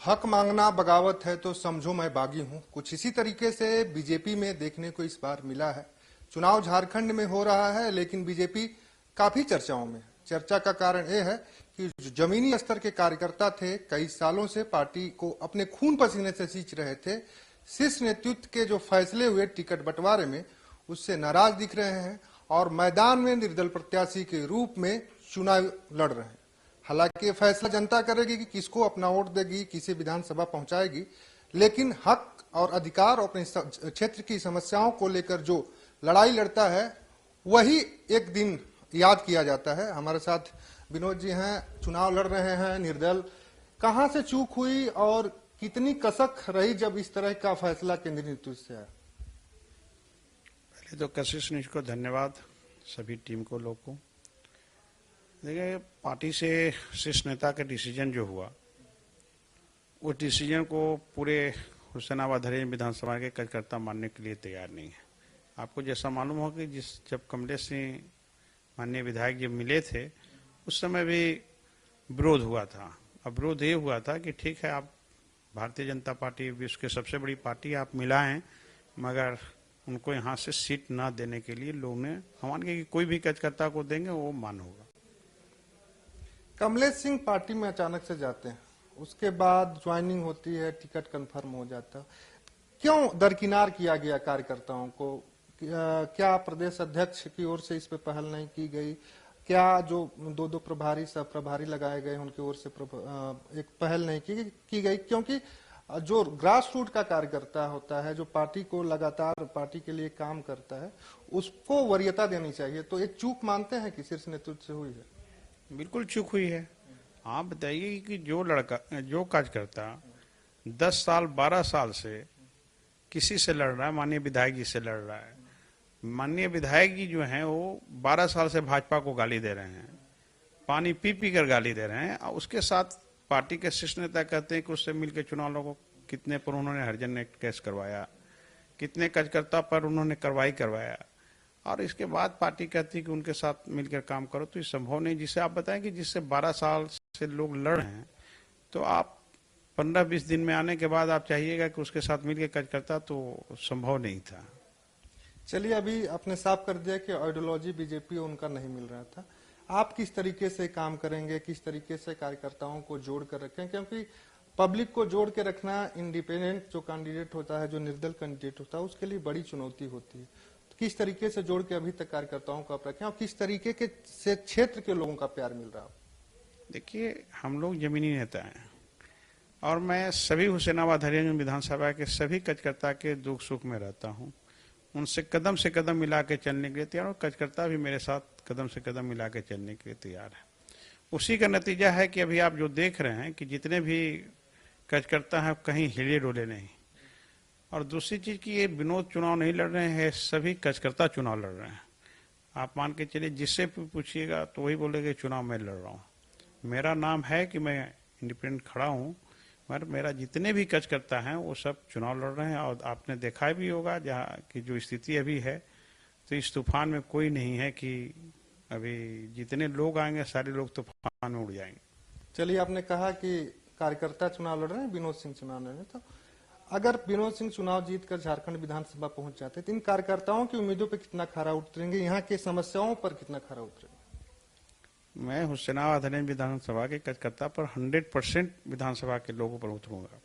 हक मांगना बगावत है तो समझो मैं बागी हूं। कुछ इसी तरीके से बीजेपी में देखने को इस बार मिला है। चुनाव झारखंड में हो रहा है, लेकिन बीजेपी काफी चर्चाओं में है। चर्चा का कारण यह है कि जो जमीनी स्तर के कार्यकर्ता थे, कई सालों से पार्टी को अपने खून पसीने से सींच रहे थे, शीर्ष नेतृत्व के जो फैसले हुए टिकट बंटवारे में, उससे नाराज दिख रहे हैं और मैदान में निर्दल प्रत्याशी के रूप में चुनाव लड़ रहे हैं। हालांकि ये फैसला जनता करेगी कि किसको अपना वोट देगी, किसे विधानसभा पहुंचाएगी, लेकिन हक और अधिकार और अपने क्षेत्र की समस्याओं को लेकर जो लड़ाई लड़ता है, वही एक दिन याद किया जाता है। हमारे साथ विनोद जी हैं, चुनाव लड़ रहे हैं निर्दल। कहां से चूक हुई और कितनी कसक रही जब इस तरह का फैसला केंद्रीय नेतृत्व से आया? पहले तो कशिश न्यूज को धन्यवाद, सभी टीम को, लोग को। देखिए, पार्टी से शीर्ष नेता का डिसीजन जो हुआ, उस डिसीजन को पूरे हुसैनाबाद हरियाणा विधानसभा के कार्यकर्ता मानने के लिए तैयार नहीं है। आपको जैसा मालूम हो कि जब कमलेश सिंह माननीय विधायक जब मिले थे, उस समय भी विरोध हुआ था। अब विरोध ये हुआ था कि ठीक है, आप भारतीय जनता पार्टी विश्व की सबसे बड़ी पार्टी, आप मिलाएं, मगर उनको यहाँ से सीट ना देने के लिए लोगों ने मान के कि कोई भी कार्यकर्ता को देंगे वो मान होगा। कमलेश सिंह पार्टी में अचानक से जाते हैं, उसके बाद ज्वाइनिंग होती है, टिकट कंफर्म हो जाता है। क्यों दरकिनार किया गया कार्यकर्ताओं को? क्या प्रदेश अध्यक्ष की ओर से इस पे पहल नहीं की गई? क्या जो दो प्रभारी सह प्रभारी लगाए गए उनकी ओर से एक पहल नहीं की गई? क्योंकि जो ग्रास रूट का कार्यकर्ता होता है, जो पार्टी को लगातार पार्टी के लिए काम करता है, उसको वरीयता देनी चाहिए। तो एक चूक मानते हैं कि शीर्ष नेतृत्व से हुई है? बिल्कुल चूक हुई है। आप बताइए कि जो कार्यकर्ता 10 साल 12 साल से किसी से लड़ रहा है, माननीय विधायक जी से लड़ रहा है। माननीय विधायक जी जो हैं वो 12 साल से भाजपा को गाली दे रहे हैं, पानी पी पी कर गाली दे रहे हैं, और उसके साथ पार्टी के शीर्ष नेता कहते हैं कि उससे मिलकर चुनाव लड़ो। कितने पर उन्होंने हरिजन ने केस करवाया, कितने कार्यकर्ता पर उन्होंने कार्रवाई करवाया, और इसके बाद पार्टी कहती है कि उनके साथ मिलकर काम करो। तो ये संभव नहीं। जिसे आप बताएं कि जिससे 12 साल से लोग लड़ रहे हैं, तो आप 15-20 दिन में आने के बाद आप चाहिएगा कि उसके साथ मिलकर कार्यकर्ता, तो संभव नहीं था। चलिए, अभी आपने साफ कर दिया कि आइडियोलॉजी बीजेपी उनका नहीं मिल रहा था। आप किस तरीके से काम करेंगे, किस तरीके से कार्यकर्ताओं को जोड़ कर रखें? क्योंकि पब्लिक को जोड़ के रखना इंडिपेंडेंट जो कैंडिडेट होता है, जो निर्दल कैंडिडेट होता है, उसके लिए बड़ी चुनौती होती है। तो किस तरीके से जोड़ के अभी तक कार्यकर्ताओं को आप रखें और किस तरीके के से क्षेत्र के लोगों का प्यार मिल रहा है? देखिए, हम लोग जमीनी नेता हैं और मैं सभी हुसैनाबाद हरियाणा विधानसभा के सभी कार्यकर्ता के दुख सुख में रहता हूं। उनसे कदम से कदम मिला के चलने के लिए तैयार, और कार्यकर्ता भी मेरे साथ कदम से कदम मिला के चलने के लिए तैयार है। उसी का नतीजा है कि अभी आप जो देख रहे हैं कि जितने भी कार्यकर्ता हैं कहीं हिले डोले नहीं। और दूसरी चीज कि ये विनोद चुनाव नहीं लड़ रहे हैं, सभी कार्यकर्ता चुनाव लड़ रहे हैं। आप मान के चलिए, जिससे पूछिएगा तो वही बोलेगा चुनाव मैं लड़ रहा हूँ। मेरा नाम है कि मैं इंडिपेंडेंट खड़ा हूँ, मगर मेरा जितने भी कार्यकर्ता हैं वो सब चुनाव लड़ रहे हैं। और आपने देखा भी होगा जहाँ की जो स्थिति अभी है, तो इस तूफान में कोई नहीं है कि अभी जितने लोग आएंगे सारे लोग तूफान में उड़ जाएंगे। चलिए, आपने कहा कि कार्यकर्ता चुनाव लड़ रहे हैं, विनोद सिंह चुनाव लड़ रहे हैं। तो अगर विनोद सिंह चुनाव जीतकर झारखंड विधानसभा पहुंच जाते, तो इन कार्यकर्ताओं की उम्मीदों पर कितना खरा उतरेंगे, यहाँ के समस्याओं पर कितना खरा उतरेंगे? मैं हुसैनाबाद हरियाणा विधानसभा के कार्यकर्ता पर 100% विधानसभा के लोगों पर उतरूंगा।